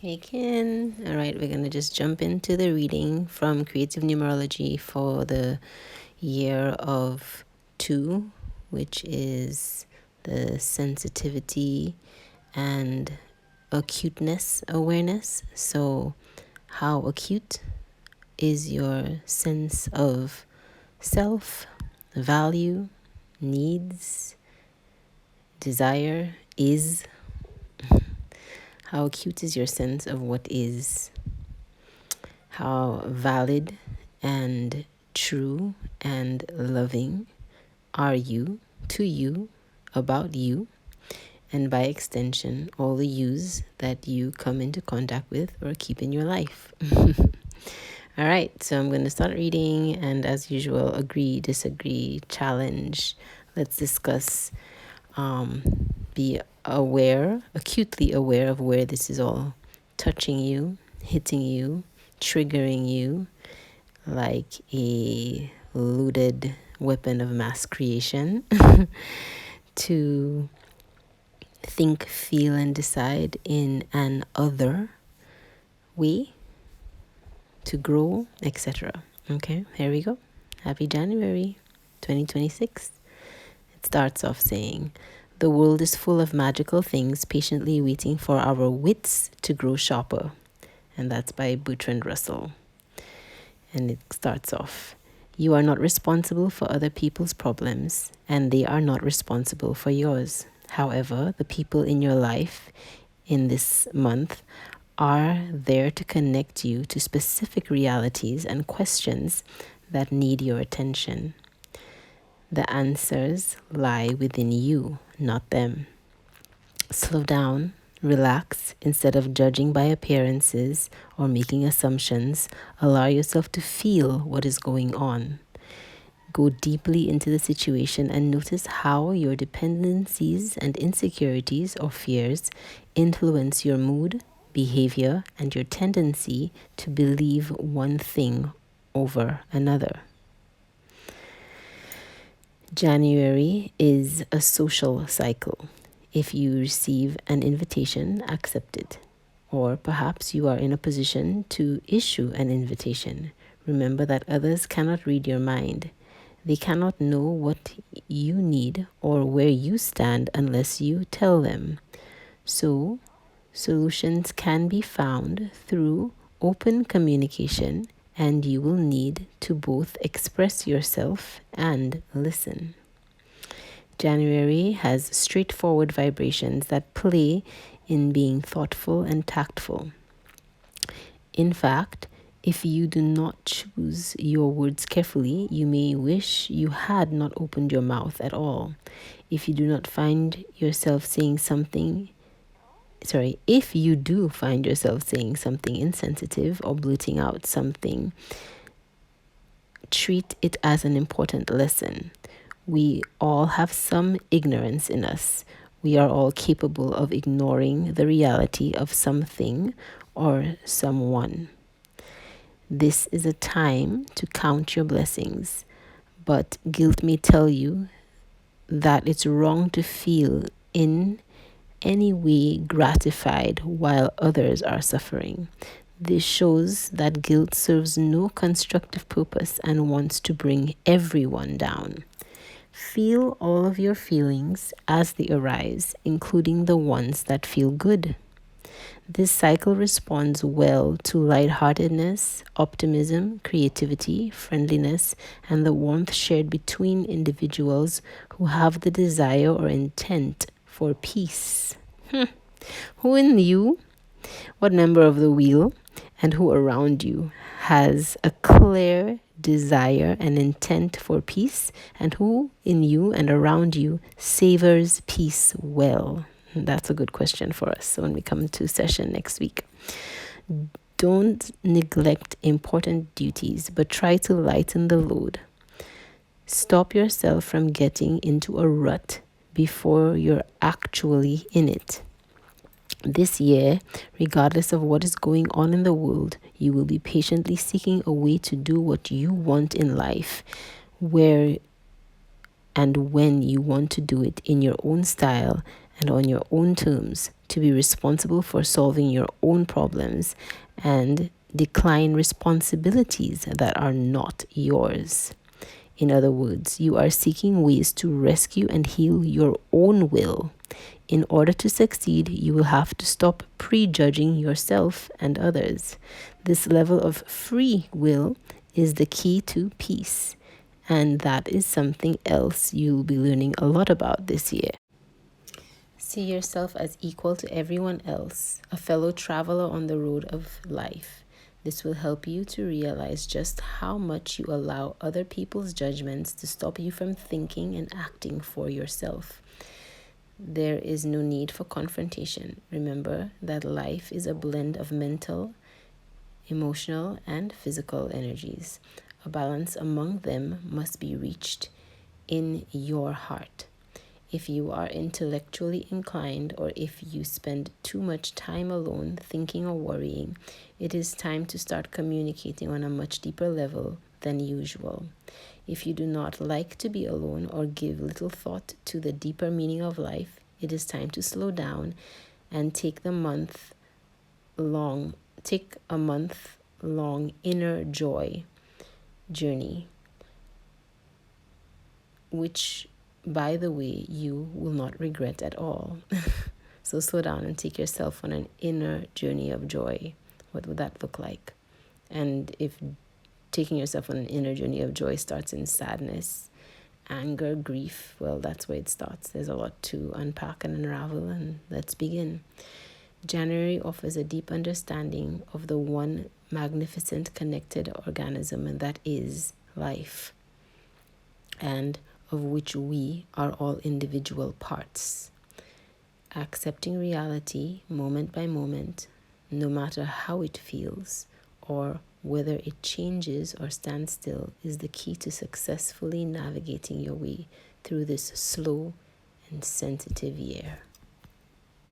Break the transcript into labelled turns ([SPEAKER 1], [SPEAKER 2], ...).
[SPEAKER 1] Hey Ken. All right, we're going to just jump into the reading from Creative Numerology for the year of 2, which is the sensitivity and acuteness awareness. So, how acute is your sense of self, value, needs, desire, is? How acute is your sense of what is? How valid and true and loving are you to you, about you, and by extension, all the yous that you come into contact with or keep in your life. All right, so I'm going to start reading, and as usual, agree, disagree, challenge. Let's discuss, be aware, acutely aware of where this is all touching you, hitting you, triggering you like a loaded weapon of mass creation to think, feel, and decide in an other way, to grow, etc. Okay, here we go. Happy January 2026. It starts off saying, "The world is full of magical things patiently waiting for our wits to grow sharper." And that's by Bertrand Russell. And it starts off, "You are not responsible for other people's problems, and they are not responsible for yours. However, the people in your life in this month are there to connect you to specific realities and questions that need your attention. The answers lie within you, not them. Slow down, relax. Instead of judging by appearances or making assumptions, allow yourself to feel what is going on. Go deeply into the situation and notice how your dependencies and insecurities or fears influence your mood, behavior, and your tendency to believe one thing over another." January is a social cycle. If you receive an invitation, accept it. Or perhaps you are in a position to issue an invitation. Remember that others cannot read your mind. They cannot know what you need or where you stand unless you tell them. So, solutions can be found through open communication, and you will need to both express yourself and listen. January has straightforward vibrations that play in being thoughtful and tactful. In fact, if you do not choose your words carefully, you may wish you had not opened your mouth at all. If you do not find yourself saying something if you do find yourself saying something insensitive or blurting out something, treat it as an important lesson. We all have some ignorance in us. We are all capable of ignoring the reality of something or someone. This is a time to count your blessings, but guilt may tell you that it's wrong to feel in any way gratified while others are suffering. This shows that guilt serves no constructive purpose and wants to bring everyone down. Feel all of your feelings as they arise, including the ones that feel good. This cycle responds well to lightheartedness, optimism, creativity, friendliness, and the warmth shared between individuals who have the desire or intent for peace. Who in you, what member of the wheel, and who around you has a clear desire and intent for peace, and who in you and around you savors peace well? That's a good question for us when we come to session next week. Don't neglect important duties, but try to lighten the load. Stop yourself from getting into a rut before you're actually in it. This year, regardless of what is going on in the world, you will be patiently seeking a way to do what you want in life, where and when you want to do it in your own style and on your own terms, to be responsible for solving your own problems and decline responsibilities that are not yours. In other words, you are seeking ways to rescue and heal your own will. In order to succeed, you will have to stop prejudging yourself and others. This level of free will is the key to peace, and that is something else you'll be learning a lot about this year. See yourself as equal to everyone else, a fellow traveler on the road of life. This will help you to realize just how much you allow other people's judgments to stop you from thinking and acting for yourself. There is no need for confrontation. Remember that life is a blend of mental, emotional, and physical energies. A balance among them must be reached in your heart. If you are intellectually inclined, or if you spend too much time alone thinking or worrying, it is time to start communicating on a much deeper level than usual. If you do not like to be alone or give little thought to the deeper meaning of life, it is time to slow down and take a month long inner joy journey, which, by the way, you will not regret at all. So slow down and take yourself on an inner journey of joy. What would that look like? And if taking yourself on an inner journey of joy starts in sadness, anger, grief, well, that's where it starts. There's a lot to unpack and unravel, and let's begin. January offers a deep understanding of the one magnificent connected organism, and that is life, and of which we are all individual parts. Accepting reality moment by moment, no matter how it feels or whether it changes or stands still, is the key to successfully navigating your way through this slow and sensitive year.